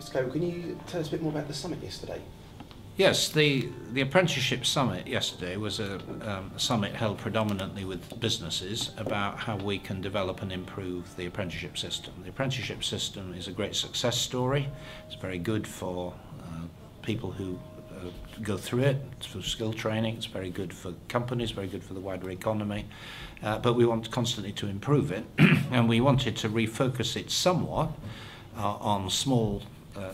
to go. Can you tell us a bit more about the summit yesterday? Yes, the Apprenticeship Summit yesterday was a summit held predominantly with businesses about how we can develop and improve the apprenticeship system. The apprenticeship system is a great success story. It's very good for people who go through it. It's for skill training. It's very good for companies, very good for the wider economy. But we want constantly to improve it, and we wanted to refocus it somewhat on small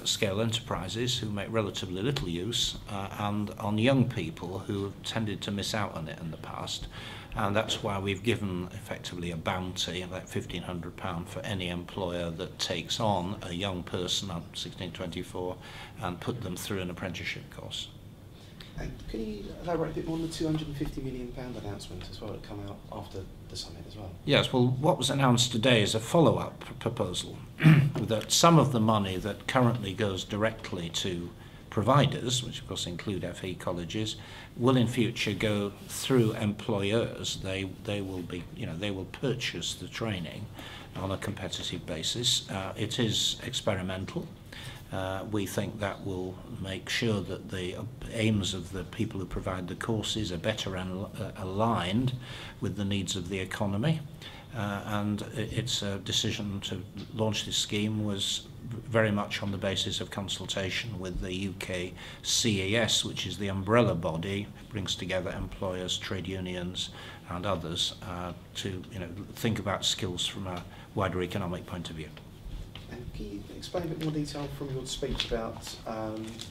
scale enterprises who make relatively little use, and on young people who have tended to miss out on it in the past. And that's why we've given effectively a bounty of like £1,500 for any employer that takes on a young person at 16-24 and put them through an apprenticeship course. And can you elaborate a bit more on the £250 million announcement as well that come out after the summit as well? Yes, well, what was announced today is a follow-up proposal that some of the money that currently goes directly to providers, which of course include FE colleges, will in future go through employers. They will be, they will purchase the training on a competitive basis. It is experimental. We think that will make sure that the aims of the people who provide the courses are better aligned with the needs of the economy. And its decision to launch this scheme was very much on the basis of consultation with the UK CES, which is the umbrella body, brings together employers, trade unions and others to think about skills from a wider economic point of view. And can you explain a bit more detail from your speech about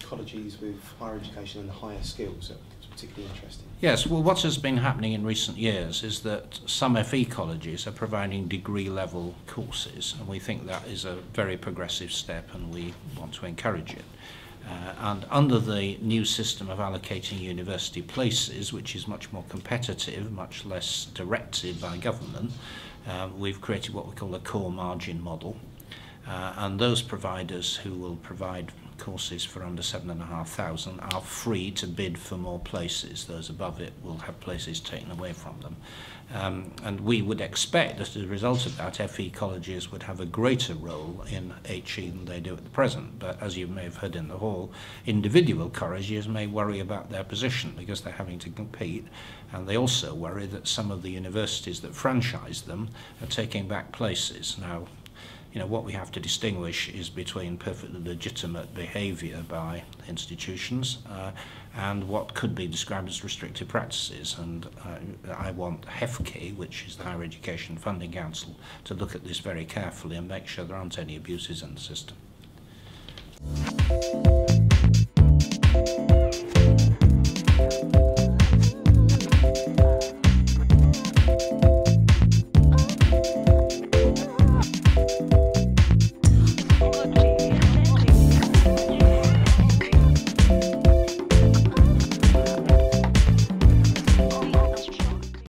colleges with higher education and higher skills? It's particularly interesting. Yes, well, what has been happening in recent years is that some FE colleges are providing degree-level courses, and we think that is a very progressive step, and we want to encourage it. And under the new system of allocating university places, which is much more competitive, much less directed by government, we've created what we call a core margin model. And those providers who will provide courses for under 7,500 are free to bid for more places. Those above it will have places taken away from them. And we would expect that as a result of that, FE colleges would have a greater role in HE than they do at the present. But as you may have heard in the hall, individual colleges may worry about their position because they're having to compete. And they also worry that some of the universities that franchise them are taking back places. Now, what we have to distinguish is between perfectly legitimate behaviour by institutions and what could be described as restrictive practices. And I want HEFCE, which is the Higher Education Funding Council, to look at this very carefully and make sure there aren't any abuses in the system.